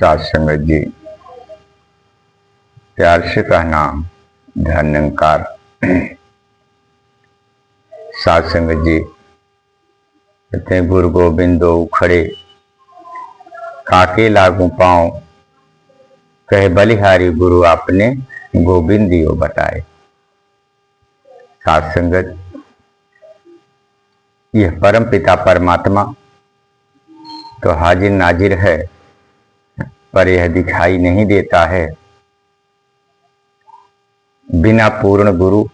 साथ संगत जी, प्यार से कहना धन्यकार। साथ संगत जी कहते हैं, गुरु गोबिंदो उखड़े काके लागू पाओ, कहे बलिहारी गुरु आपने गोविंदियो बताए। साथ संगत, यह परम पिता परमात्मा तो हाजिर नाजिर है, पर यह दिखाई नहीं देता है। बिना पूर्ण गुरु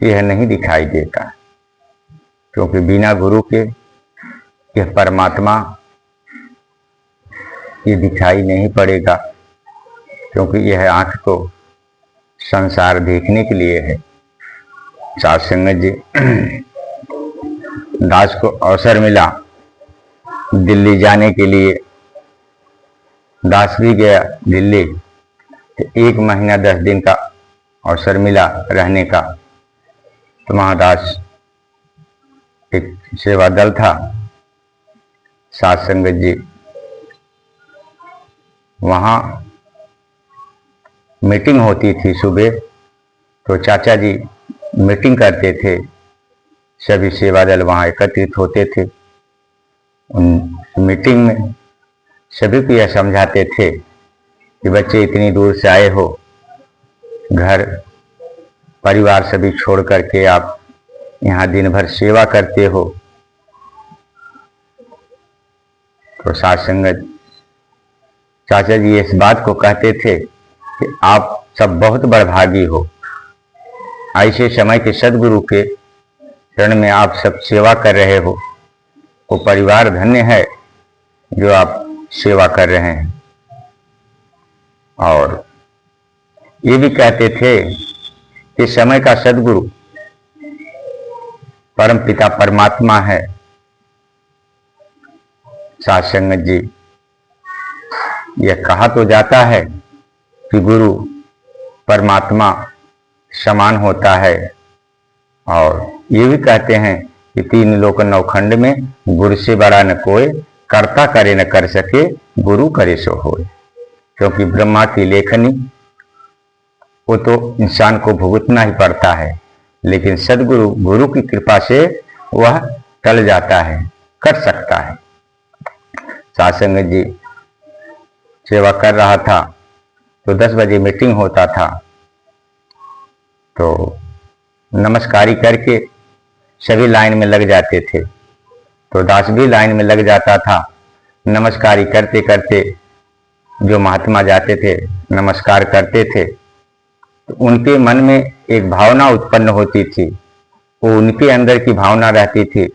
यह नहीं दिखाई देता, क्योंकि बिना गुरु के यह परमात्मा ये दिखाई नहीं पड़ेगा, क्योंकि यह आंख तो संसार देखने के लिए है। साथ संगत जी, दास को अवसर मिला दिल्ली जाने के लिए। दास भी गया दिल्ली, तो 1 महीना 10 दिन का अवसर मिला रहने का। तो महादास एक सेवा दल था। साथ संगत जी, वहाँ मीटिंग होती थी सुबह, तो चाचा जी मीटिंग करते थे, सभी सेवा दल वहाँ एकत्रित होते थे। उन मीटिंग में सभी को यह समझाते थे कि बच्चे इतनी दूर से आए हो, घर परिवार सभी छोड़ करके आप यहाँ दिन भर सेवा करते हो। तो साथ संगत चाचा जी इस बात को कहते थे कि आप सब बहुत बड़भागी हो, ऐसे समय के सदगुरु के चरण में आप सब सेवा कर रहे हो। वो परिवार धन्य है जो आप सेवा कर रहे हैं। और ये भी कहते थे कि समय का सदगुरु परम पिता परमात्मा है। साथ संगत जी, यह कहा तो जाता है कि गुरु परमात्मा समान होता है, और ये भी कहते हैं कि 3 लोक 9 खंड में गुरु से बड़ा न कोई, कर्ता करे न कर सके, गुरु करे सो होए। क्योंकि ब्रह्मा की लेखनी वो तो इंसान को भुगतना ही पड़ता है, लेकिन सदगुरु गुरु की कृपा से वह टल जाता है, कर सकता है। साथ संगत जी, सेवा कर रहा था तो 10 बजे मीटिंग होता था, तो नमस्कारी करके सभी लाइन में लग जाते थे। तो दास भी लाइन में लग जाता था। नमस्कारी करते करते जो महात्मा जाते थे, नमस्कार करते थे, तो उनके मन में एक भावना उत्पन्न होती थी। वो उनके अंदर की भावना रहती थी।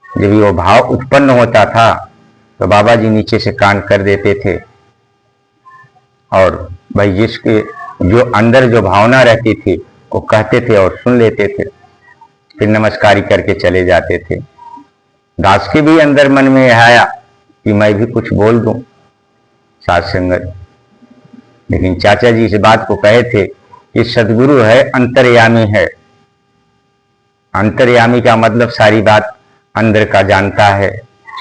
जब वो भाव उत्पन्न होता था तो बाबा जी नीचे से कान कर देते थे, और भाई जिसके जो अंदर जो भावना रहती थी वो कहते थे और सुन लेते थे, फिर नमस्कारी करके चले जाते थे। दास के भी अंदर मन में यह आया कि मैं भी कुछ बोल दूं। साथ संगत, लेकिन चाचा जी इस बात को कहे थे कि सदगुरु है, अंतर्यामी है। अंतर्यामी का मतलब सारी बात अंदर का जानता है,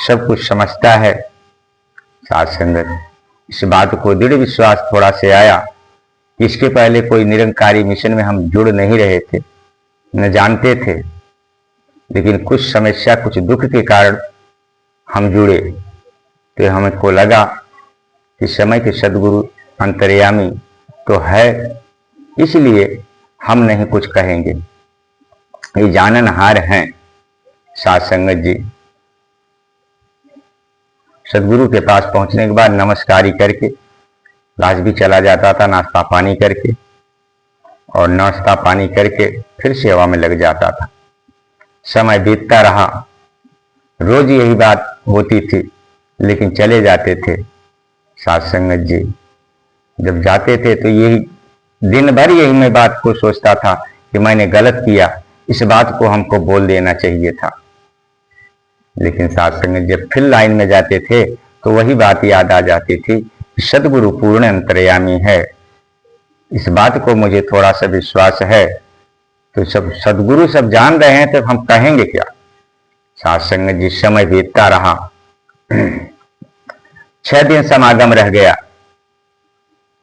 सब कुछ समझता है। साथ संगत, इस बात को दृढ़ विश्वास थोड़ा से आया। इसके पहले कोई निरंकारी मिशन में हम जुड़ नहीं रहे थे, न जानते थे, लेकिन कुछ समस्या कुछ दुख के कारण हम जुड़े। तो हमको लगा कि समय के सदगुरु अंतर्यामी तो है, इसलिए हम नहीं कुछ कहेंगे, ये जाननहार हैं। साथ संगत जी, सदगुरु के पास पहुंचने के बाद नमस्कारी करके दास भी चला जाता था, नाश्ता पानी करके, और नाश्ता पानी करके फिर सेवा में लग जाता था। समय बीतता रहा, रोज यही बात होती थी, लेकिन चले जाते थे। साथ संगत जी, जब जाते थे तो यही दिन भर यही मैं बात को सोचता था कि मैंने गलत किया, इस बात को हमको बोल देना चाहिए था। लेकिन साथ संगत जब फिर लाइन में जाते थे तो वही बात याद आ जाती थी कि सदगुरु पूर्ण अंतर्यामी है। इस बात को मुझे थोड़ा सा विश्वास है। तो सब सदगुरु सब जान रहे हैं, तो हम कहेंगे क्या। साथ संगत जी, समय बीतता रहा, 6 दिन समागम रह गया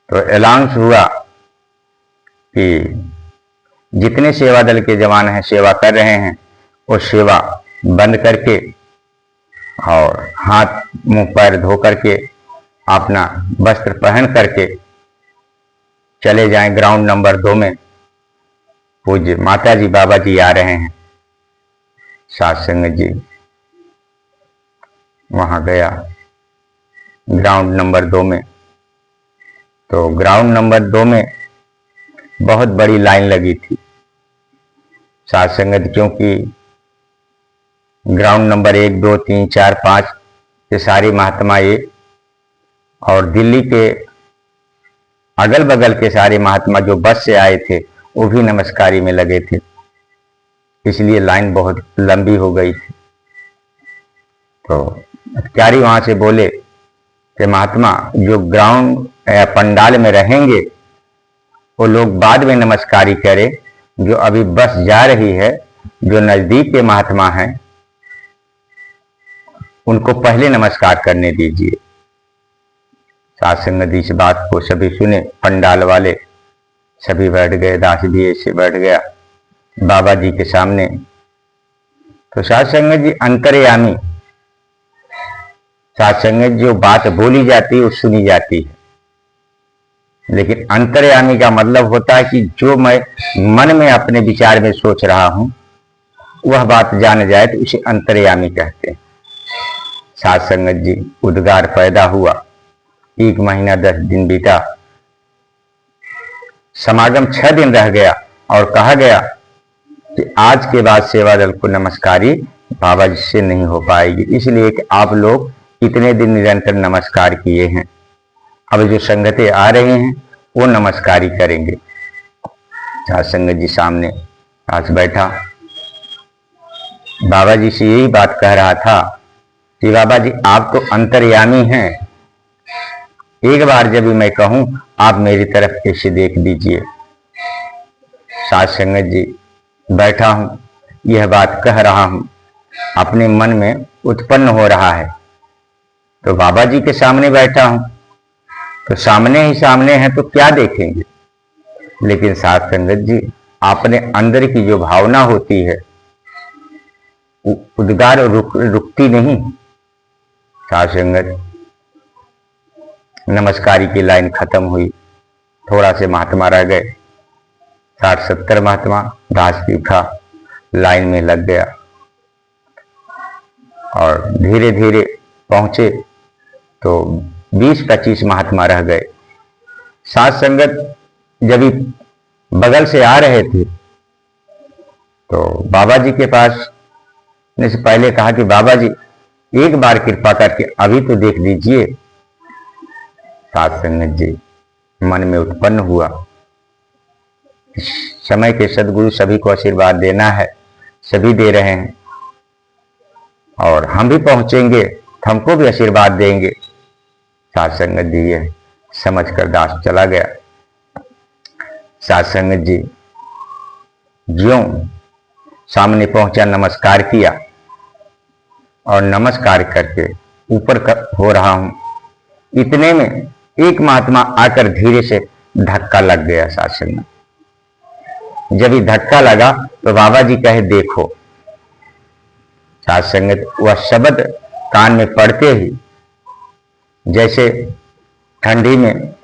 तो अनाउंस हुआ कि जितने सेवा दल के जवान हैं सेवा कर रहे हैं वो सेवा बंद करके और हाथ मुंह पैर धो करके अपना वस्त्र पहन करके चले जाएं ग्राउंड नंबर 2 में। पूज्य माता जी बाबा जी आ रहे हैं। साध संगत जी वहां गया ग्राउंड नंबर 2 में। तो ग्राउंड नंबर 2 में बहुत बड़ी लाइन लगी थी साध संगत, क्योंकि ग्राउंड नंबर 1, 2, 3, 4, 5 ये सारी महात्मा ये और दिल्ली के अगल बगल के सारे महात्मा जो बस से आए थे वो भी नमस्कारी में लगे थे, इसलिए लाइन बहुत लंबी हो गई थी। तो अधिकारी वहां से बोले कि महात्मा जो ग्राउंड या पंडाल में रहेंगे वो लोग बाद में नमस्कारी करें, जो अभी बस जा रही है जो नजदीक के महात्मा हैं उनको पहले नमस्कार करने दीजिए। साध संगत इस बात को सभी सुने, पंडाल वाले सभी बैठ गए, दास भी ऐसे बैठ गया बाबा जी के सामने। तो साध संगत जी अंतर्यामी, साध संगत जो बात बोली जाती है वो सुनी जाती है, लेकिन अंतर्यामी का मतलब होता है कि जो मैं मन में अपने विचार में सोच रहा हूं वह बात जान जाए तो उसे अंतर्यामी कहते हैं। साध संगत जी उद्गार पैदा हुआ, 1 महीना 10 दिन बीता, समागम 6 दिन रह गया और कहा गया कि आज के बाद सेवा दल को नमस्कारी बाबा जी से नहीं हो पाएगी, इसलिए कि आप लोग इतने दिन निरंतर नमस्कार किए हैं, अब जो संगतें आ रहे हैं वो नमस्कारी करेंगे। साध संगत जी सामने आज बैठा, बाबा जी से यही बात कह रहा था कि बाबा जी आप तो अंतर्यामी हैं, एक बार जब भी मैं कहूं आप मेरी तरफ ऐसे देख दीजिए। साध संगत जी बैठा हूं, यह बात कह रहा हूं, अपने मन में उत्पन्न हो रहा है, तो बाबा जी के सामने बैठा हूं तो सामने ही सामने है तो क्या देखेंगे, लेकिन साध संगत जी अपने अंदर की जो भावना होती है उद्गार रुकती नहीं। साध संगत नमस्कारी की लाइन खत्म हुई, थोड़ा से महात्मा रह गए, 60-70 महात्मा, दास भी था, लाइन में लग गया और धीरे धीरे पहुंचे तो 20-25 महात्मा रह गए। साध संगत जब बगल से आ रहे थे तो बाबा जी के पास ने से पहले कहा कि बाबा जी एक बार कृपा करके अभी तो देख लीजिए। साध संगत जी मन में उत्पन्न हुआ, समय के सदगुरु सभी को आशीर्वाद देना है, सभी दे रहे हैं और हम भी पहुंचेंगे तो हमको भी आशीर्वाद देंगे। साध संगत जी ये समझकर दास चला गया। साध संगत जी ज्यों सामने पहुंचा, नमस्कार किया और नमस्कार करके ऊपर हो रहा हूं, इतने में एक महात्मा आकर धीरे से धक्का लग गया। साध संगत जब ही धक्का लगा तो बाबा जी कहे देखो। साध संगत वह शब्द कान में पड़ते ही जैसे ठंडी में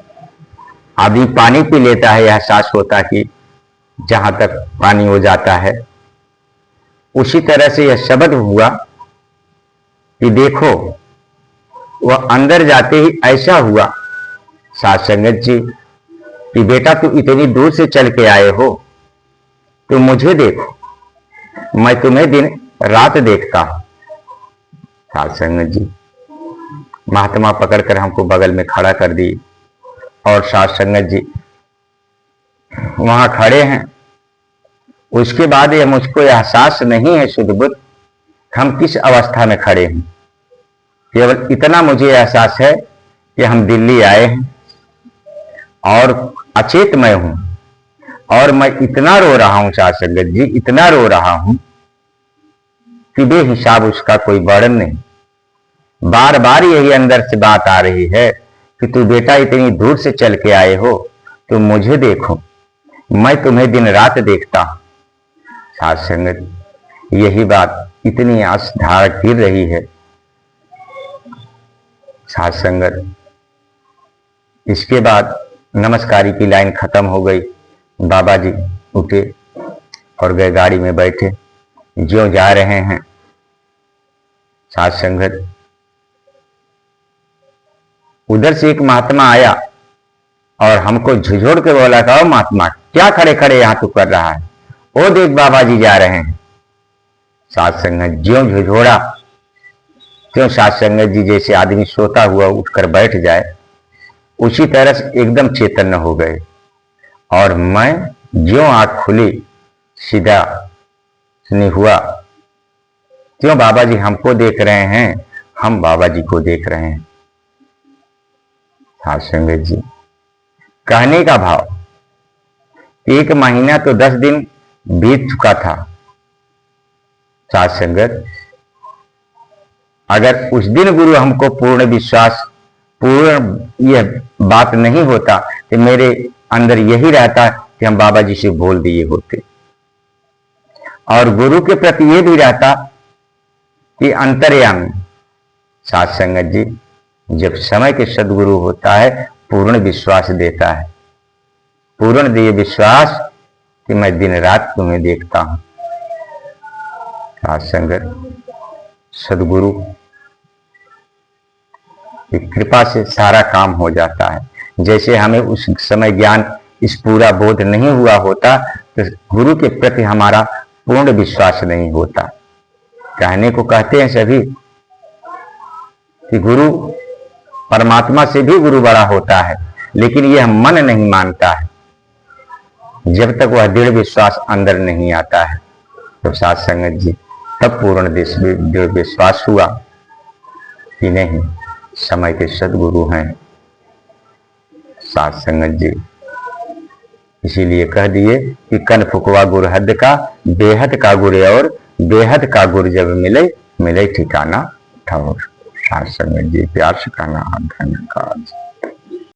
आदमी पानी पी लेता है, यह एहसास होता कि जहां तक पानी हो जाता है, उसी तरह से यह शब्द हुआ कि देखो। वह अंदर जाते ही ऐसा हुआ साध संगत जी कि बेटा तू इतनी दूर से चल के आए हो तो मुझे देखो, मैं तुम्हें दिन रात देखता हूं। साध संगत जी महात्मा पकड़कर हमको बगल में खड़ा कर दी और साध संगत जी वहां खड़े हैं। उसके बाद यह मुझको एहसास नहीं है शुद्ध बुद्ध हम किस अवस्था में खड़े हैं, केवल इतना मुझे एहसास है कि हम दिल्ली आए हैं और अचेत मैं हूं और मैं इतना रो रहा हूं। साध संगत जी इतना रो रहा हूं कि बेहिसाब उसका कोई वर्णन नहीं। बार बार यही अंदर से बात आ रही है कि तू बेटा इतनी दूर से चल के आए हो, तो मुझे देखो, मैं तुम्हें दिन रात देखता हूं। साध संगत, यही बात इतनी आस धार गिर रही है। साध संगत, इसके बाद नमस्कारी की लाइन खत्म हो गई। बाबा जी उठे और गए, गाड़ी में बैठे, ज्यों जा रहे हैं। साध संगत, उधर से एक महात्मा आया और हमको झुझोड़ के बोला था, ओ महात्मा, क्या खड़े खड़े यहां तू कर रहा है? ओ देख बाबा जी जा रहे हैं। साध संगत, ज्यों झुझोड़ा त्यों साध संगत जी जैसे आदमी सोता हुआ उठकर बैठ जाए, उसी तरह से एकदम चैतन्य हो गए। और मैं ज्यों आंख खुली, सीधा नहीं हुआ, क्यों बाबा जी हमको देख रहे हैं, हम बाबा जी को देख रहे हैं। साध संगत जी, कहने का भाव, 1 महीना तो 10 दिन बीत चुका था। साध संगत, अगर उस दिन गुरु हमको पूर्ण विश्वास, पूर्ण यह बात नहीं होता तो मेरे अंदर यही रहता कि हम बाबा जी से बोल दिए होते। और गुरु के प्रति यह भी रहता कि अंतर्यामी। साध संगत जी, जब समय के सदगुरु होता है, पूर्ण विश्वास देता है, पूर्ण दिए विश्वास कि मैं दिन रात तुम्हें देखता हूं। साध संगत, सदगुरु की कृपा से सारा काम हो जाता है। जैसे हमें उस समय ज्ञान इस पूरा बोध नहीं हुआ होता तो गुरु के प्रति हमारा पूर्ण विश्वास नहीं होता। कहने को कहते हैं सभी कि गुरु, परमात्मा से भी गुरु बड़ा होता है, लेकिन यह मन नहीं मानता है जब तक वह दृढ़ विश्वास अंदर नहीं आता है। तो साध संगत जी, तब पूर्ण दृढ़ विश्वास हुआ कि नहीं, समय के सदगुरु हैं। साध संगत जी, इसीलिए कह दिए कि कन फुकवा गुर हद का, बेहद का गुर और बेहद का गुर जब मिले, मिले ठिकाना ठौर। साध संगत जी, प्यार से कहना धन्यवाद।